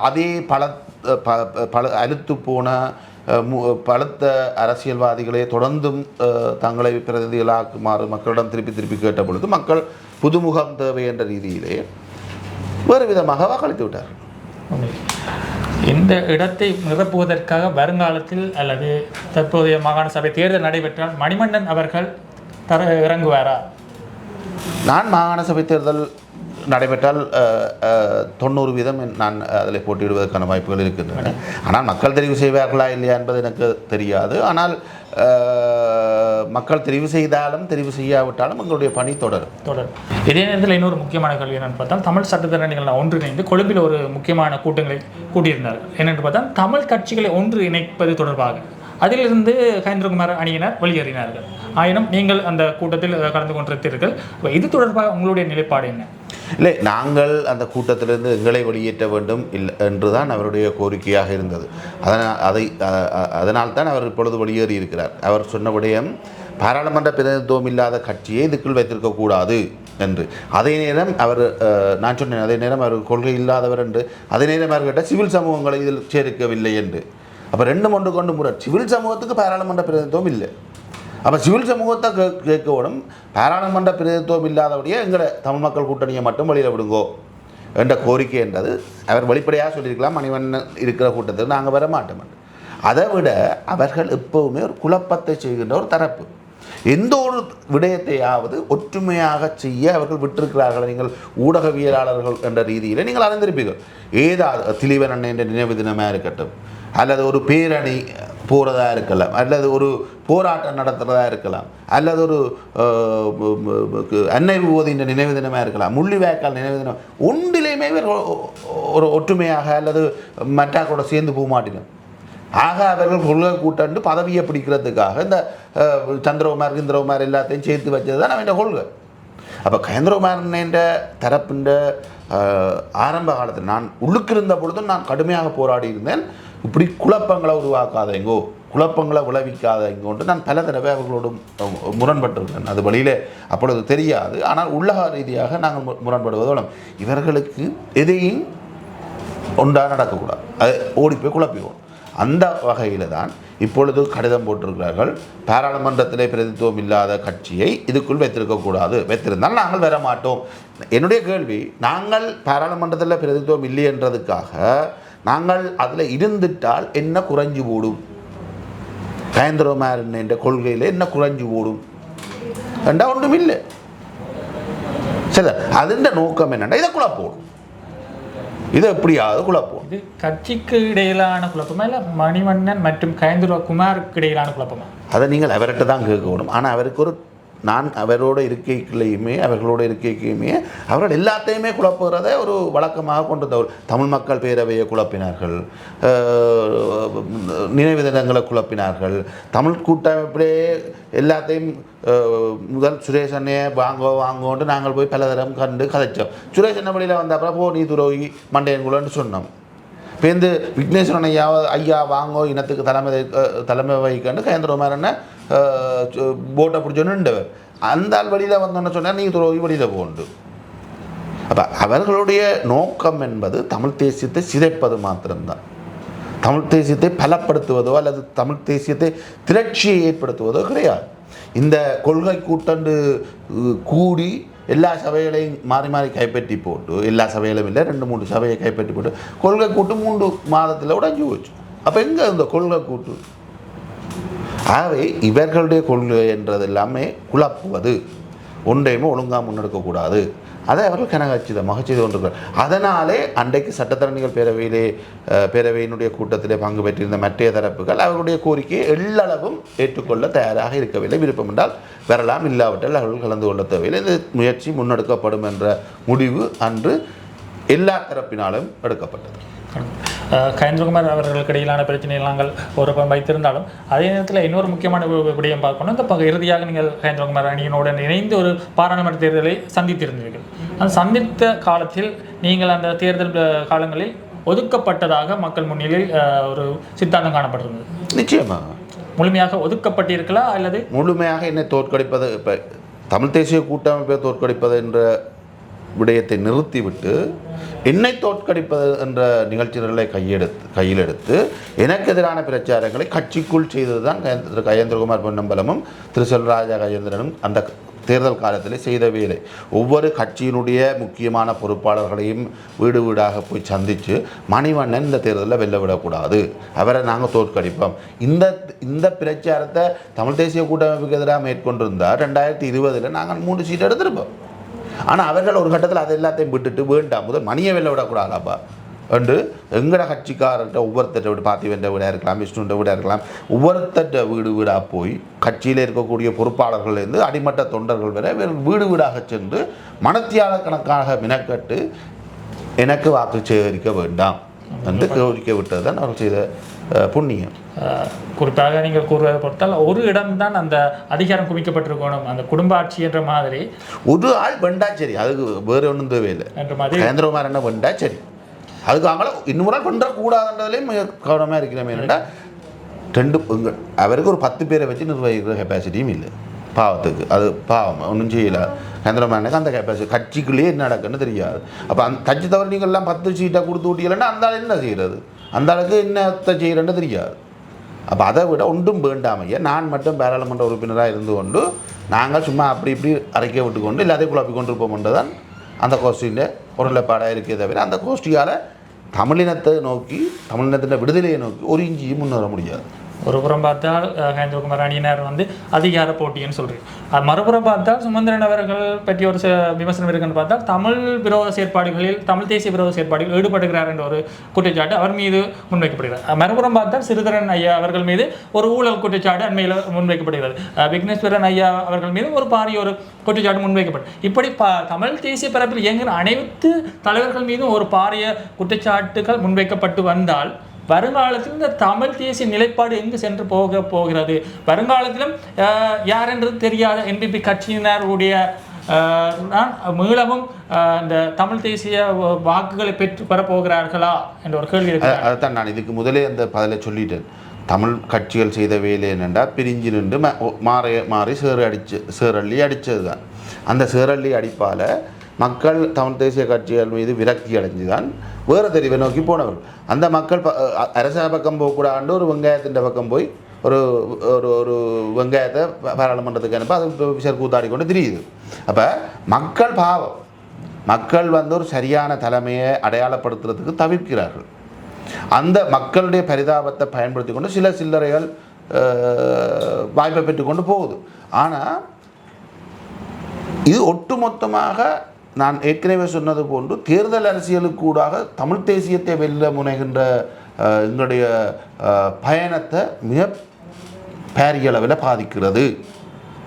[SPEAKER 2] அதே பல அழுத்து போன பலத்த அரசியல்வாதிகளே தொடர்ந்தும் தங்களை பிரதிநிதிகளாக்குமாறு மக்களிடம் திருப்பி கேட்ட பொழுது மக்கள் புதுமுகம் தேவை என்ற ரீதியிலே வேறு விதமாக வாக்களித்து விட்டார்கள்.
[SPEAKER 1] இந்த இடத்தை நிரப்புவதற்காக வருங்காலத்தில் அல்லது தற்போதைய மாகாண சபை தேர்தல் நடைபெற்றால் மணிவண்ணன் அவர்கள் இறங்குவாரா?
[SPEAKER 2] நான் மாகாண சபை தேர்தல் நடைபெற்றால் 90% நான் அதில் போட்டியிடுவதற்கான வாய்ப்புகள் இருக்கின்றன. ஆனால் மக்கள் தெரிவு செய்வார்களா இல்லையா என்பது எனக்கு தெரியாது. ஆனால் மக்கள் தெரிவு செய்தாலும் தெரிவு செய்யாவிட்டாலும் எங்களுடைய பணி தொடரும்.
[SPEAKER 1] இதே நேரத்தில் இன்னொரு முக்கியமான கேள்வி என்னென்னு பார்த்தால், தமிழ் சட்டத்தரணிகள் ஒன்றிணைந்து கொழும்பில் ஒரு முக்கியமான கூட்டங்களை கூட்டியிருந்தார்கள். என்னென்று பார்த்தால் தமிழ் கட்சிகளை ஒன்று இணைப்பது தொடர்பாக அதிலிருந்து கயந்திரகுமார் அணியினர் வெளியேறினார்கள். ஆயினும் நீங்கள் அந்த கூட்டத்தில் கலந்து கொண்டிருக்கிறீர்கள். இது தொடர்பாக உங்களுடைய நிலைப்பாடு என்ன?
[SPEAKER 2] இல்லை, நாங்கள் அந்த கூட்டத்திலிருந்து எங்களை வெளியேற்ற வேண்டும் என்றுதான் அவருடைய கோரிக்கையாக இருந்தது. அதனால் தான் அவர் இப்பொழுது வெளியேறி இருக்கிறார். அவர் சொன்ன விடயம் பாராளுமன்ற பிரதிநிதித்துவம் இல்லாத கட்சியை இதுக்குள் வைத்திருக்கக்கூடாது என்று. அதே நேரம் நான் சொன்னேன், அதே நேரம் அவர் கொள்கை இல்லாதவர் என்று. அதே நேரம் அவர் கேட்ட சிவில் சமூகங்களை இதில் சேர்க்கவில்லை என்று. அப்போ 2 ஒன்று கொண்டு முறை சிவில் சமூகத்துக்கு பாராளுமன்ற பிரதிநிதித்துவம் இல்லை. அப்போ சிவில் சமூகத்தை கேட்கணும், பாராளுமன்ற பிரதிநிதித்துவம் இல்லாதபடியே எங்களை தமிழ் மக்கள் கூட்டணியை மட்டும் வெளியில் விடுங்கோ என்ற கோரிக்கை என்றது அவர் வெளிப்படையாக சொல்லியிருக்கலாம். மணிவண்ணன் இருக்கிற கூட்டத்தில் நாங்கள் வர மாட்டோம். அதை விட அவர்கள் எப்போவுமே ஒரு குழப்பத்தை செய்கின்ற ஒரு தரப்பு. எந்த ஒரு விடயத்தையாவது ஒற்றுமையாக செய்ய அவர்கள் விட்டிருக்கிறார்கள். நீங்கள் ஊடகவியலாளர்கள் என்ற ரீதியில் நீங்கள் அறிந்திருப்பீர்கள். ஏதாவது திலீவன் அண்ணன் என்ற நினைவு தினமாக இருக்கட்டும், அல்லது ஒரு பேரணி போகிறதா இருக்கலாம், அல்லது ஒரு போராட்டம் நடத்துகிறதா இருக்கலாம், அல்லது ஒரு அன்னை விபூதியின் நினைவு தினமாக இருக்கலாம், முள்ளிவாய்க்கால் நினைவு தினம், ஒன்றிலையுமே ஒரு ஒற்றுமையாக அல்லது மற்றாக்கூட சேர்ந்து போக மாட்டேங்க. ஆக அவர்கள் கொள்கை கூட்டண்டு பதவியை பிடிக்கிறதுக்காக இந்த சந்திரகுமார் எல்லாத்தையும் சேர்த்து வச்சது தான் அவன் கொள்கை. அப்போ கயந்திரகுமார் என்ற தரப்பின் ஆரம்ப காலத்தில் நான் உள்ளுக்கு இருந்த பொழுதும் நான் கடுமையாக போராடி இருந்தேன். இப்படி குழப்பங்களை உருவாக்காதேங்கோ, குழப்பங்களை விளைவிக்காதேங்கோன்று நான் பல தடவை அவர்களோடு முரண்பட்டிருக்கேன். அது வழியில் அப்பொழுது தெரியாது. ஆனால் உள்ளக ரீதியாக நாங்கள் முரண்படுவதோடு இவர்களுக்கு எதையும் ஒன்றாக நடக்கக்கூடாது, அது ஓடி போய் குழப்பிவோம். அந்த வகையில் தான் இப்பொழுது கடிதம் போட்டிருக்கிறார்கள். பாராளுமன்றத்திலே பிரதித்துவம் இல்லாத கட்சியை இதுக்குள் வைத்திருக்கக்கூடாது, வைத்திருந்தால் நாங்கள் வர மாட்டோம். என்னுடைய கேள்வி, நாங்கள் பாராளுமன்றத்தில் பிரதித்துவம் இல்லை என்றதுக்காக நாங்கள் அதில் இருந்துட்டால் என்ன குறைஞ்சு போடும்? கயந்திரகுமார் என்ற கொள்கையில் என்ன குறைஞ்சு போடும் என்றா ஒன்றும் இல்லை. சரி, அதுன்ற நோக்கம் என்னென்னா இதை குழப்போம், இது எப்படியாவது குழப்பம்.
[SPEAKER 1] இது கட்சிக்கு இடையிலான குழப்பமா இல்லை மணிவண்ணன் மற்றும் கயந்திரகுமாருக்கு இடையிலான குழப்பமா?
[SPEAKER 2] அதை நீங்கள் அவர்கிட்ட தான் கேட்கணும். ஆனால் அவருக்கு ஒரு நான் அவர்களோட இருக்கைக்குமே அவர்கள் எல்லாத்தையுமே குழப்புகிறதை ஒரு வழக்கமாக கொண்டு வந்தவர். தமிழ் மக்கள் பேரவையை குழப்பினார்கள், நினைவு தினங்களை குழப்பினார்கள், தமிழ் கூட்டமைப்பிலே எல்லாத்தையும் முதல் சுரேஷ் அண்ணையை வாங்கோன்ட்டு நாங்கள் போய் பல தரம் கண்டு கதைச்சோம். சுரேஷ் அண்ணன் வழியில் வந்த அப்புறம் போ நீ துரோகி மண்டையன்குள்ளன்னு சொன்னோம். இப்போ விக்னேஸ்வரன் ஐயா வாங்கோ இனத்துக்கு தலைமை வகிக்கண்டு கயந்திரகுமார் என்ன போட்டை பிடிச்சோன்னு நின்றவர். அந்த ஆள் வழியில் வந்தோன்னு சொன்னால் நீ துரோகி வழியில் போண்டு. அப்போ அவர்களுடைய நோக்கம் என்பது தமிழ் தேசியத்தை சிதைப்பது மாத்திரம்தான். தமிழ் தேசியத்தை பலப்படுத்துவதோ அல்லது தமிழ் தேசியத்தை திரட்சியை ஏற்படுத்துவதோ கிடையாது. இந்த கொள்கை கூட்டண்டு கூடி எல்லா சபைகளையும் மாறி மாறி கைப்பற்றி போட்டு, எல்லா சபைகளும் இல்லை 2-3 சபையை கைப்பற்றி போட்டு கொள்கை கூட்டு 3 மாதத்தில் உடஞ்சி போச்சு. அப்போ எங்கே இந்த கொள்கை கூட்டு? ஆகவே இவர்களுடைய கொள்கை என்றது எல்லாமே குழப்புவது, ஒன்றையுமே ஒழுங்காக முன்னெடுக்கக்கூடாது. அதை அவர்கள் கனகச்சிதமாக செய்து கொண்டிருக்கிறார். அதனாலே அன்றைக்கு சட்டத்தரணிகள் பேரவையினுடைய கூட்டத்திலே பங்கு பெற்றிருந்த மற்ற தரப்புகள் அவர்களுடைய கோரிக்கையை எள்ளளவும் ஏற்றுக்கொள்ள தயாராக இருக்கவில்லை. விருப்பம் என்றால் வரலாம், இல்லாவிட்டால் அவர்கள் கலந்து கொள்ள தேவையில்லை. இந்த முயற்சி முன்னெடுக்கப்படும் என்ற முடிவு அன்று எல்லா தரப்பினாலும் எடுக்கப்பட்டது.
[SPEAKER 1] கயந்திரகுமார் அவர்களுக்கு இடையிலான பிரச்சனைகள் நாங்கள் ஒரு பக்கம் வைத்திருந்தாலும் அதே நேரத்தில் இன்னொரு முக்கியமான விடயம் பார்க்கணும். இந்த இறுதியாக நீங்கள் கயந்திரகுமார் அணியினுடன் இணைந்து ஒரு பாராளுமன்ற தேர்தலை சந்தித்திருந்தீர்கள். அந்த சந்தித்த காலத்தில் நீங்கள் அந்த தேர்தல் காலங்களில் ஒதுக்கப்பட்டதாக மக்கள் முன்னிலையில் ஒரு சித்தாந்தம் காணப்பட்டிருந்தது.
[SPEAKER 2] நிச்சயமாக
[SPEAKER 1] முழுமையாக ஒதுக்கப்பட்டிருக்கலாம் அல்லது
[SPEAKER 2] முழுமையாக என்னை தோற்கடிப்பது, இப்போ தமிழ் தேசிய கூட்டமைப்பை தோற்கடிப்பது என்ற விடயத்தை நிறுத்திவிட்டு என்னை தோற்கடிப்பது என்ற நிகழ்ச்சிகளை கையில் எடுத்து எனக்கு எதிரான பிரச்சாரங்களை கட்சிக்குள் செய்தது தான் திரு கயந்திரகுமார் பொன்னம்பலமும் திரு செல்வராஜா கஜேந்திரனும் அந்த தேர்தல் காலத்தில் செய்த வேலை. ஒவ்வொரு கட்சியினுடைய முக்கியமான பொறுப்பாளர்களையும் வீடு வீடாக போய் சந்தித்து மணிவண்ணன் இந்த தேர்தலில் வெல்ல விடக்கூடாது, அவரை நாங்கள் தோற்கடிப்போம், இந்த பிரச்சாரத்தை தமிழ் தேசிய கூட்டமைப்புக்கு எதிராக மேற்கொண்டிருந்தால் 2020 நாங்கள் 3 சீட் எடுத்திருப்போம். ஆனால் அவர்கள் ஒரு கட்டத்தில் அதை எல்லாத்தையும் விட்டுட்டு வேண்டாம், முதல் மணியை வெல்ல விடக்கூடாதாப்பா என்று எங்கட கட்சிக்காரர்கிட்ட ஒவ்வொருத்தட்ட வீடு பார்த்திவன்ற வீடாக இருக்கலாம், விஷ்ணுன்ற வீடாக இருக்கலாம், ஒவ்வொருத்தட்ட வீடாக போய் கட்சியில் இருக்கக்கூடிய பொறுப்பாளர்கள்லேருந்து அடிமட்ட தொண்டர்கள் வரை வீடு வீடாக சென்று மனத்தியால கணக்காக மினக்கட்டு எனக்கு வாக்கு சேகரிக்க வேண்டாம் என்று கோரிக்கை விட்டது தான் அவர்கள் செய்த புண்ணியம்.
[SPEAKER 1] குறிப்பாக நீங்கள் கூறுவதை பொறுத்தால் ஒரு இடம்தான் அந்த அதிகாரம் குவிக்கப்பட்டிருக்கணும், அந்த குடும்ப ஆட்சி என்ற மாதிரி
[SPEAKER 2] ஒரு ஆள் வெண்டா சரி, அதுக்கு வேறு ஒன்றும் தேவையில்லை என்ற மாதிரி கயந்திரகுமார் என்ன வெண்டா சரி, அதுக்கு அவங்கள இன்னொரு ஆள் பண்ணுறக்கூடாதுன்றதுலேயும் மிக கவனமாக இருக்கிறோம். என்னென்னா அவருக்கு ஒரு 10 பேரை வச்சு நிர்வகிக்கிற கெப்பாசிட்டியும் இல்லை. பாவத்துக்கு அது பாவம், ஒன்றும் செய்யலை. கயந்திரகுமாருக்கு அந்த கெப்பாசிட்டி கட்சிக்குள்ளேயே என்ன நடக்குன்னு தெரியாது. அப்போ அந்த கட்சி தவிர நீங்கள் எல்லாம் 10 சீட்டாக கொடுத்து விட்டீங்கன்னா அந்த ஆள் என்ன செய்கிறது, அந்த அளவுக்கு என்னத்தை செய்கிறேன்னு தெரியாது. அப்போ அதை விட ஒன்றும் வேண்டாமையா நான் மட்டும் பாராளுமன்ற உறுப்பினராக இருந்து கொண்டு நாங்கள் சும்மா அப்படி இப்படி அறிக்கை விட்டு கொண்டு எல்லாத்தையும் குழப்பி கொண்டிருப்போம் தான் அந்த கோஷ்டியின் ஒரு நிலைப்பாடாக இருக்கே தவிர அந்த கோஷ்டியால் தமிழினத்தை நோக்கி, தமிழினத்தின் விடுதலையை நோக்கி ஒரு இஞ்சியும் முன்னேற முடியாது.
[SPEAKER 1] ஒரு புறம் பார்த்தால் கயந்திரகுமார் அணியினர் அதிகார போட்டின்னு சொல்கிறேன், மறுபுறம் பார்த்தால் சுமந்திரன் அவர்கள் பற்றி ஒரு விமர்சனம் இருக்குன்னு பார்த்தால் தமிழ் விரோத செயற்பாடுகளில், தமிழ் தேசிய விரோத செயற்பாடுகளில் ஈடுபடுகிறார் என்ற ஒரு குற்றச்சாட்டு அவர் மீது முன்வைக்கப்படுகிறது. மறுபுறம் பார்த்தால் சிறிதரன் ஐயா அவர்கள் மீது ஒரு ஊழல் குற்றச்சாட்டு அண்மையில் முன்வைக்கப்படுகிறது. விக்னேஸ்வரன் ஐயா அவர்கள் மீது ஒரு பாரிய ஒரு குற்றச்சாட்டு முன்வைக்கப்படும். இப்படி தமிழ் தேசிய பரப்பில் இயங்குகிற அனைத்து தலைவர்கள் மீதும் ஒரு பாரிய குற்றச்சாட்டுகள் முன்வைக்கப்பட்டு வந்தால் வருங்காலத்தில் இந்த தமிழ் தேசிய நிலைப்பாடு எங்கு சென்று போகிறது? வருங்காலத்திலும் யார் என்றது தெரியாத NPP கட்சியினருடைய மீளவும் இந்த தமிழ் தேசிய வாக்குகளை பெறப்போகிறார்களா என்ற ஒரு கேள்வி இருக்கு.
[SPEAKER 2] அதுதான் நான் இதுக்கு முதலே அந்த பதிலை சொல்லிட்டேன். தமிழ் கட்சிகள் செய்த வேலை என்னென்றா பிரிஞ்சு நின்று மாறி சேரள்ளி அடித்தது தான். அந்த சேரள்ளி அடிப்பால் மக்கள் தமிழ் தேசிய கட்சிகள் மீது விரக்தி அடைஞ்சு தான் வேறு தெரிவை நோக்கி போனவர்கள். அந்த மக்கள் அரச பக்கம் போகக்கூடாது ஒரு வெங்காயத்தின் பக்கம் போய் ஒரு ஒரு வெங்காயத்தை பாராளுமன்றத்துக்கு அனுப்ப அது விஷயம் கூத்தாடி கொண்டு தெரியுது. அப்போ மக்கள் பாவம், மக்கள் ஒரு சரியான தலைமையை அடையாளப்படுத்துறதுக்கு தவிர்க்கிறார்கள். அந்த மக்களுடைய பரிதாபத்தை பயன்படுத்தி கொண்டு சில சில்லறைகள் வாய்ப்பை பெற்றுக்கொண்டு போகுது. ஆனால் இது ஒட்டுமொத்தமாக நான் ஏற்கனவே சொன்னது போன்று தேர்தல் அரசியலுக்கூடாக தமிழ் தேசியத்தை வெல்ல முனைகின்ற எங்களுடைய பயணத்தை மிக பாரிய அளவில் பாதிக்கிறது.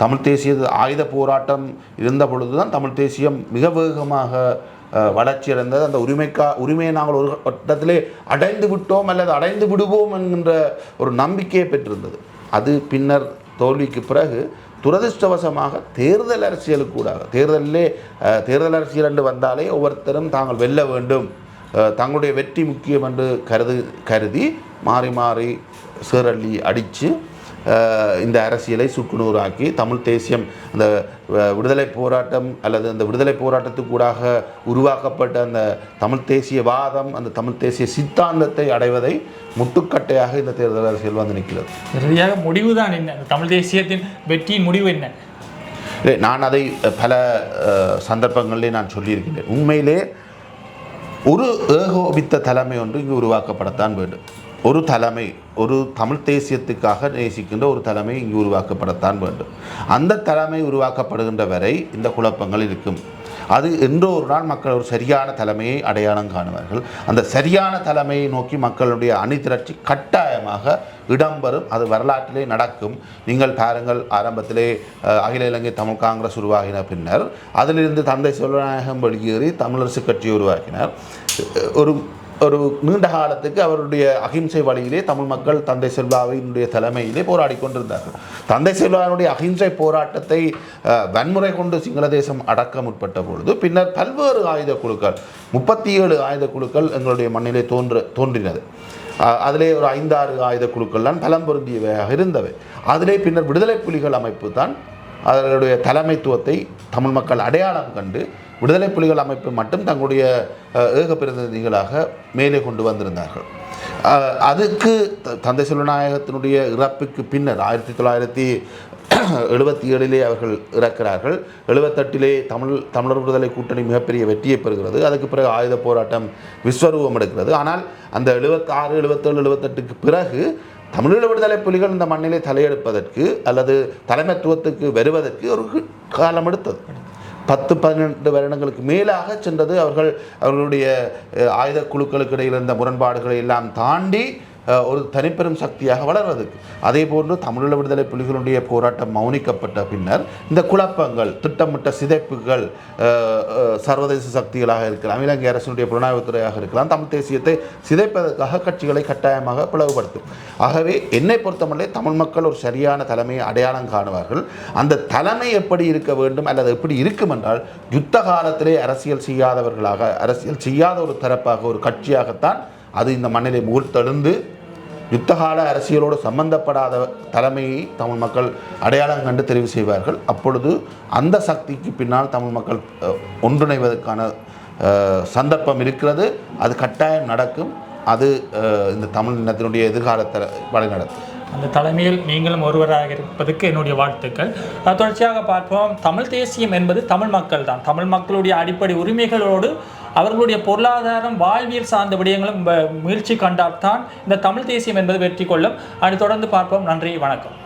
[SPEAKER 2] தமிழ் தேசிய ஆயுத போராட்டம் இருந்த பொழுது தான் தமிழ் தேசியம் மிக வேகமாக வளர்ச்சி அடைந்தது. அந்த உரிமையை நாங்கள் ஒரு கட்டத்திலே அடைந்து விட்டோம் அல்லது அடைந்து விடுவோம் என்கின்ற ஒரு நம்பிக்கையை பெற்றிருந்தது. அது பின்னர் தோல்விக்கு பிறகு துரதிருஷ்டவசமாக தேர்தல் அரசியலுக்கு கூட தேர்தல் அரசியல் என்று வந்தாலே ஒவ்வொருத்தரும் தாங்கள் வெல்ல வேண்டும், தங்களுடைய வெற்றி முக்கியம் என்று கருதி மாறி மாறி சீரள்ளி அடித்து இந்த அரசியலை சுக்குநூறாக்கி தமிழ் தேசியம் அந்த விடுதலை போராட்டம் அல்லது அந்த விடுதலை போராட்டத்துக்கூடாக உருவாக்கப்பட்ட அந்த தமிழ் தேசியவாதம், அந்த தமிழ் தேசிய சித்தாந்தத்தை அடைவதை முட்டுக்கட்டையாக இந்த தேர்தல் அரசியல் வந்து நிற்கிறது.
[SPEAKER 1] இறுதியாக முடிவு தான் என்ன? தமிழ் தேசியத்தின் வெற்றியின் முடிவு என்ன?
[SPEAKER 2] நான் அதை பல சந்தர்ப்பங்களிலே நான் சொல்லியிருக்கின்றேன். உண்மையிலே ஒரு ஏகோபித்த தலைமை ஒன்று இங்கு உருவாக்கப்படத்தான் வேண்டும். ஒரு தலைமை, ஒரு தமிழ் தேசியத்துக்காக நேசிக்கின்ற ஒரு தலைமை இங்கு உருவாக்கப்படத்தான் வேண்டும். அந்த தலைமை உருவாக்கப்படுகின்ற வரை இந்த குழப்பங்கள் இருக்கும். அது என்றோ ஒரு நாள் மக்கள் ஒரு சரியான தலைமையை அடையாளம் காணுவார்கள். அந்த சரியான தலைமையை நோக்கி மக்களுடைய அணிதிரட்சி கட்டாயமாக இடம்பெறும். அது வரலாற்றிலே நடக்கும். நீங்கள் பாருங்கள், ஆரம்பத்திலே அகில இலங்கை தமிழ் காங்கிரஸ் உருவாகின பின்னர் அதிலிருந்து தந்தை செல்வநாயகம் வெளியேறி தமிழரசு கட்சியை உருவாக்கினார். ஒரு நீண்ட காலத்துக்கு அவருடைய அகிம்சை வழியிலே தமிழ் மக்கள் தந்தை செல்வாவினுடைய தலைமையிலே போராடி கொண்டிருந்தார்கள். தந்தை செல்வாவினுடைய அகிம்சை போராட்டத்தை வன்முறை கொண்டு சிங்கள தேசம் அடக்க முற்பட்ட பொழுது பின்னர் பல்வேறு ஆயுத குழுக்கள், 37 ஆயுத குழுக்கள் எங்களுடைய மண்ணிலே தோன்றினது. அதிலே ஒரு 5-6 ஆயுத குழுக்கள்லாம் பலம் பொருந்தியவையாக இருந்தவை. அதிலே பின்னர் விடுதலை புலிகள் அமைப்பு தான் அதனுடைய தலைமைத்துவத்தை தமிழ் மக்கள் அடையாளம் கண்டு விடுதலை புலிகள் அமைப்பு மட்டும் தங்களுடைய ஏக பிரதிநிதிகளாக மேலே கொண்டு வந்திருந்தார்கள். அதுக்கு தந்தை செல்வநாயகத்தினுடைய இறப்புக்கு பின்னர் 1977 அவர்கள் இறக்கிறார்கள். 78 தமிழர் விடுதலை கூட்டணி மிகப்பெரிய வெற்றியை பெறுகிறது. அதுக்கு பிறகு ஆயுத போராட்டம் விஸ்வரூபம் எடுக்கிறது. ஆனால் அந்த 76, 77, 78க்கு பிறகு தமிழீழ விடுதலை புலிகள் இந்த மண்ணிலே தலையெடுப்பதற்கு அல்லது தலைமைத்துவத்துக்கு வருவதற்கு ஒரு காலம் எடுத்தது. 10-12 வருடங்களுக்கு மேலாக சென்றது. அவர்களுடைய ஆயுத குழுக்களுக்கு இடையில் இருந்த முரண்பாடுகளை எல்லாம் தாண்டி ஒரு தனிப்பெரும் சக்தியாக வளர்வதற்கு. அதே போன்று தமிழீழ விடுதலை புலிகளுடைய போராட்டம் மௌனிக்கப்பட்ட பின்னர் இந்த குழப்பங்கள், திட்டமிட்ட சிதைப்புகள் சர்வதேச சக்திகளாக இருக்கலாம், இலங்கை அரசினுடைய புலனாய்வுத்துறையாக இருக்கலாம், தமிழ் தேசியத்தை சிதைப்பதற்காக கட்சிகளை கட்டாயமாக பிளவுபடுத்தும். ஆகவே என்னை பொறுத்தமல்ல தமிழ் மக்கள் ஒரு சரியான தலைமையை அடையாளம் காணுவார்கள். அந்த தலைமை எப்படி இருக்க வேண்டும் அல்லது எப்படி இருக்கும் என்றால் யுத்த காலத்திலே அரசியல் செய்யாத ஒரு தரப்பாக, ஒரு கட்சியாகத்தான் அது இந்த மண்ணிலே மூழ்த்தெழுந்து யுத்தகால அரசியலோடு சம்பந்தப்படாத தலைமையை தமிழ் மக்கள் அடையாளம் கண்டு தெரிவு செய்வார்கள். அப்பொழுது அந்த சக்திக்கு பின்னால் தமிழ் மக்கள் ஒன்றிணைவதற்கான சந்தர்ப்பம் இருக்கிறது. அது கட்டாயம் நடக்கும். அது இந்த தமிழ் இனத்தினுடைய எதிர்காலத்தை வழிநடத்தும்.
[SPEAKER 1] அந்த தலைமையில் நீங்களும் ஒருவராக இருப்பதற்கு என்னுடைய வாழ்த்துக்கள். தொடர்ச்சியாக பார்ப்போம். தமிழ் தேசியம் என்பது தமிழ் மக்கள் தான். தமிழ் மக்களுடைய அடிப்படை உரிமைகளோடு அவர்களுடைய பொருளாதாரம், வாழ்வியல் சார்ந்த விடயங்களும் முயற்சி கண்டால்தான் இந்த தமிழ் தேசியம் என்பது வெற்றி கொள்ளும். அதை தொடர்ந்து பார்ப்போம். நன்றி, வணக்கம்.